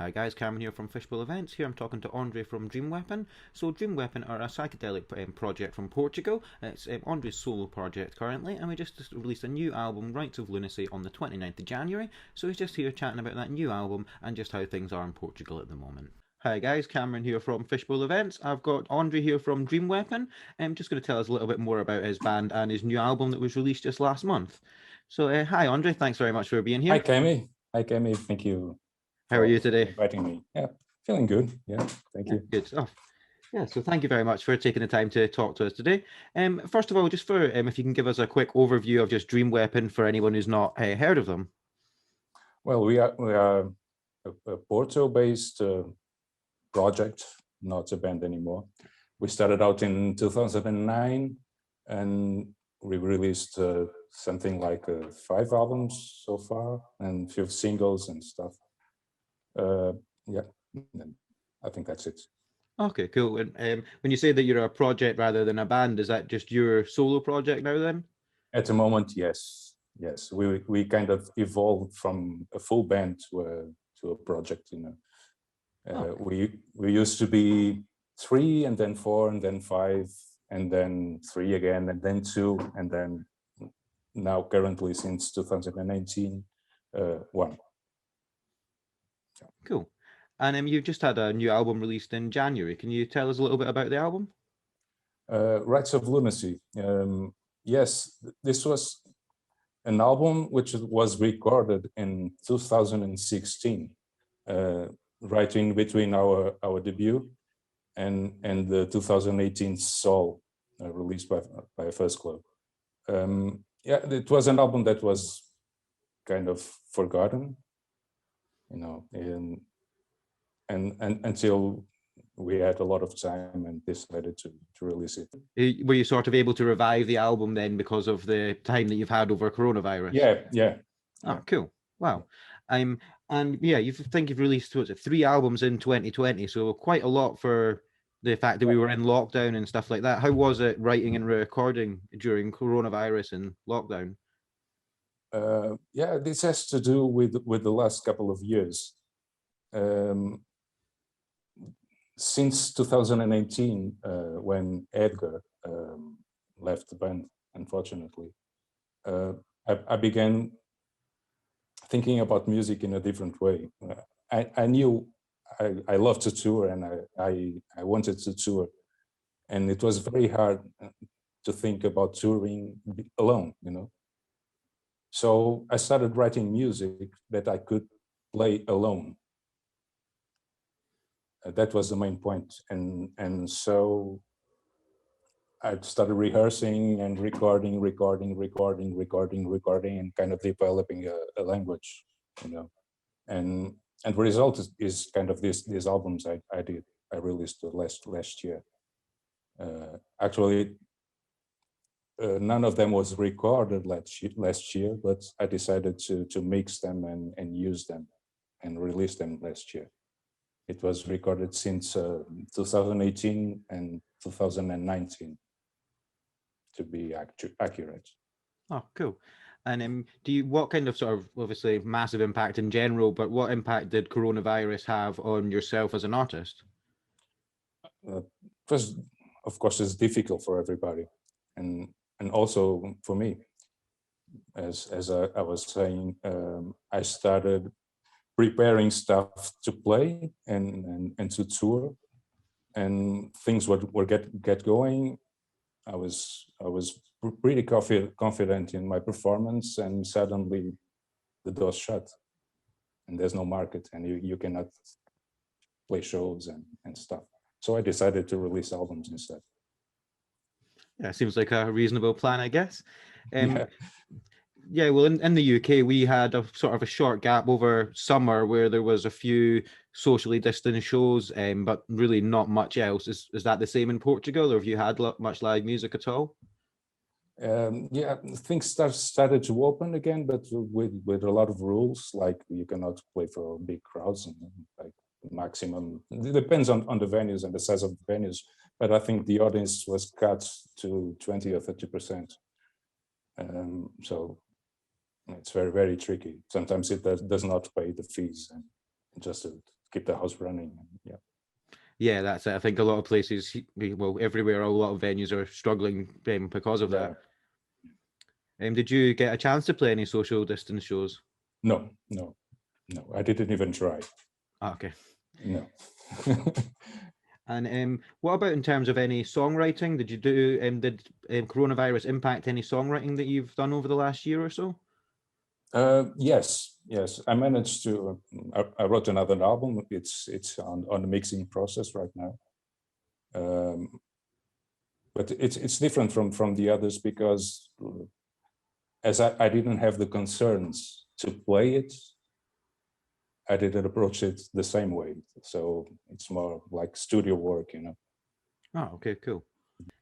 Hi guys, Cameron here from Fishbowl Events. Here I'm talking to Andre from Dreamweapon. So Dreamweapon are a psychedelic project from Portugal. It's Andre's solo project currently, and we just released a new album, Rites of Lunacy, on the 29th of January. So he's just here chatting about that new album and just how things are in Portugal at the moment. Hi guys, Cameron here from Fishbowl Events. I've got Andre here from Dreamweapon. I'm just going to tell us a little bit more about his band and his new album that was released just last month. So hi Andre, thanks very much for being Hi, here. Cami. Hi, Cami. Thank you How are you for today? inviting me. Yeah, feeling good. Yeah, thank you. Good stuff. Yeah, so thank you very much for taking the time to talk to us today. First of all, just for if you can give us a quick overview of just Dreamweapon for anyone who's not heard of them. Well, we are a Porto-based project, not a band anymore. We started out in 2009, and we released something like 5 albums so far, and a few singles and stuff. Yeah, I think that's it. Okay, cool. And when you say that you're a project rather than a band, is that just your solo project now then? At the moment, yes, yes. We kind of evolved from a full band to a project. We used to be 3, and then 4, and then 5, and then 3 again, and then 2, and then now currently since 2019, 1. Cool. And you've just had a new album released in January. Can you tell us a little bit about the album? Rites of Lunacy. Yes, this was an album which was recorded in 2016, right in between our debut and the 2018 Soul, released by Fuzz Club. Yeah, it was an album that was kind of forgotten, and until we had a lot of time and decided to release it. Were you sort of able to revive the album then because of the time that you've had over coronavirus? Yeah. Oh, cool. Wow. And yeah, you've released, what's it, 3 albums in 2020, so quite a lot for the fact that we were in lockdown and stuff like that. How was it writing and recording during coronavirus and lockdown? Yeah, this has to do with the last couple of years. Since 2018, when Edgar left the band, unfortunately, I began thinking about music in a different way. I knew I loved to tour, and I wanted to tour, and it was very hard to think about touring alone, So I started writing music that I could play alone. That was the main point, and so I started rehearsing and recording, and kind of developing a language, And the result is kind of these albums I released last year. Actually, none of them was recorded last year, but I decided to mix them and use them and release them last year. It was recorded since 2018 and 2019, to be accurate. Oh, cool. And what kind of sort of, obviously massive impact in general, but what impact did coronavirus have on yourself as an artist? First, of course, it's difficult for everybody, and also for me. As I was saying, I started preparing stuff to play and to tour, and things were get going. I was pretty confident in my performance, and suddenly the doors shut, and there's no market, and you cannot play shows and stuff. So I decided to release albums instead. Yeah, seems like a reasonable plan, I guess. Yeah. Yeah, well, in the UK, we had a sort of a short gap over summer where there was a few socially distant shows, but really not much else. Is that the same in Portugal, or have you had much live music at all? Yeah, things started to open again, but with a lot of rules, like you cannot play for big crowds, and like maximum. It depends on the venues and the size of the venues, but I think the audience was cut to 20 or 30%. So it's very, very tricky. Sometimes it does not pay the fees, and just keep the house running. Yeah. Yeah, that's it. I think a lot of places, well, everywhere, a lot of venues are struggling because of that. Did you get a chance to play any social distance shows? No. I didn't even try. Okay. No. And what about in terms of any songwriting? Did you do? Did coronavirus impact any songwriting that you've done over the last year or so? Yes. I managed to. I wrote another album. It's on the mixing process right now. But it's different from the others because as I didn't have the concerns to play it, I didn't approach it the same way. So it's more like studio work, you know. Oh, okay, cool.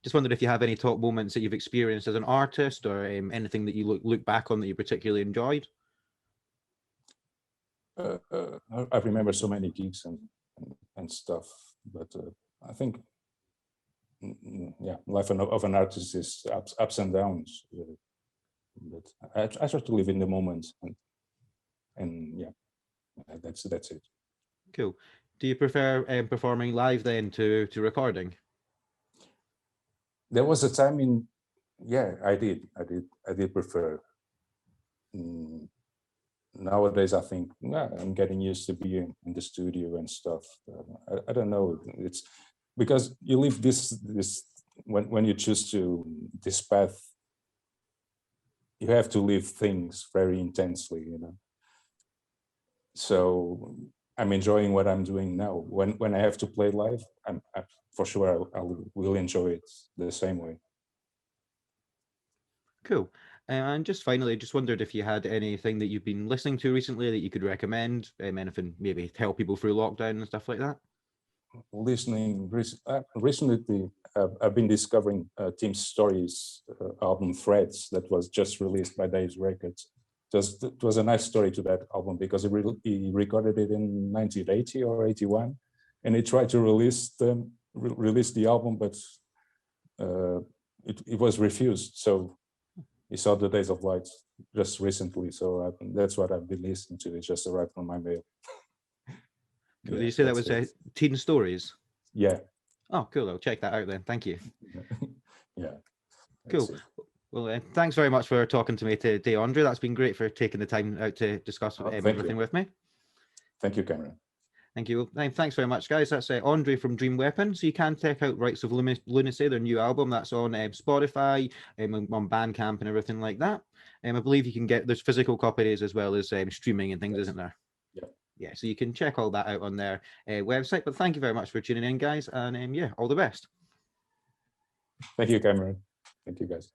Just wondered if you have any top moments that you've experienced as an artist, or anything that you look back on that you particularly enjoyed. I remember so many gigs and stuff, but I think, yeah, life of an artist is ups and downs. But I try to live in the moment, and yeah, that's it. Cool. Do you prefer performing live then to recording? There was a time yeah, I did prefer. Nowadays, I think I'm getting used to being in the studio and stuff. I don't know. It's because you live this when you choose to this path, you have to live things very intensely, you know. So I'm enjoying what I'm doing now. When I have to play live, I for sure I will enjoy it the same way. Cool. And just finally, just wondered if you had anything that you've been listening to recently that you could recommend, anything maybe to help people through lockdown and stuff like that. Listening recently, I've been discovering Tim Story's album Threads that was just released by Dave's Records. It was a nice story to that album because he recorded it in 1980 or 81, and he tried to release the album, but it was refused. So he saw the Days of Light just recently. So that's what I've been listening to. It just arrived on my mail. Cool. Did you say that was Teen Stories? Yeah. Oh, cool. I'll check that out then. Thank you. Yeah. Cool. Well, thanks very much for talking to me today, Andre. That's been great for taking the time out to discuss everything with me. Thank you, Cameron. Thank you. Thanks very much, guys. That's Andre from Dreamweapon. So you can check out Rites of Lunacy, their new album. That's on Spotify, on Bandcamp and everything like that. I believe you can there's physical copies as well as streaming and things, yes. Isn't there? Yeah, so you can check all that out on their website. But thank you very much for tuning in, guys. And yeah, all the best. Thank you, Cameron. Thank you, guys.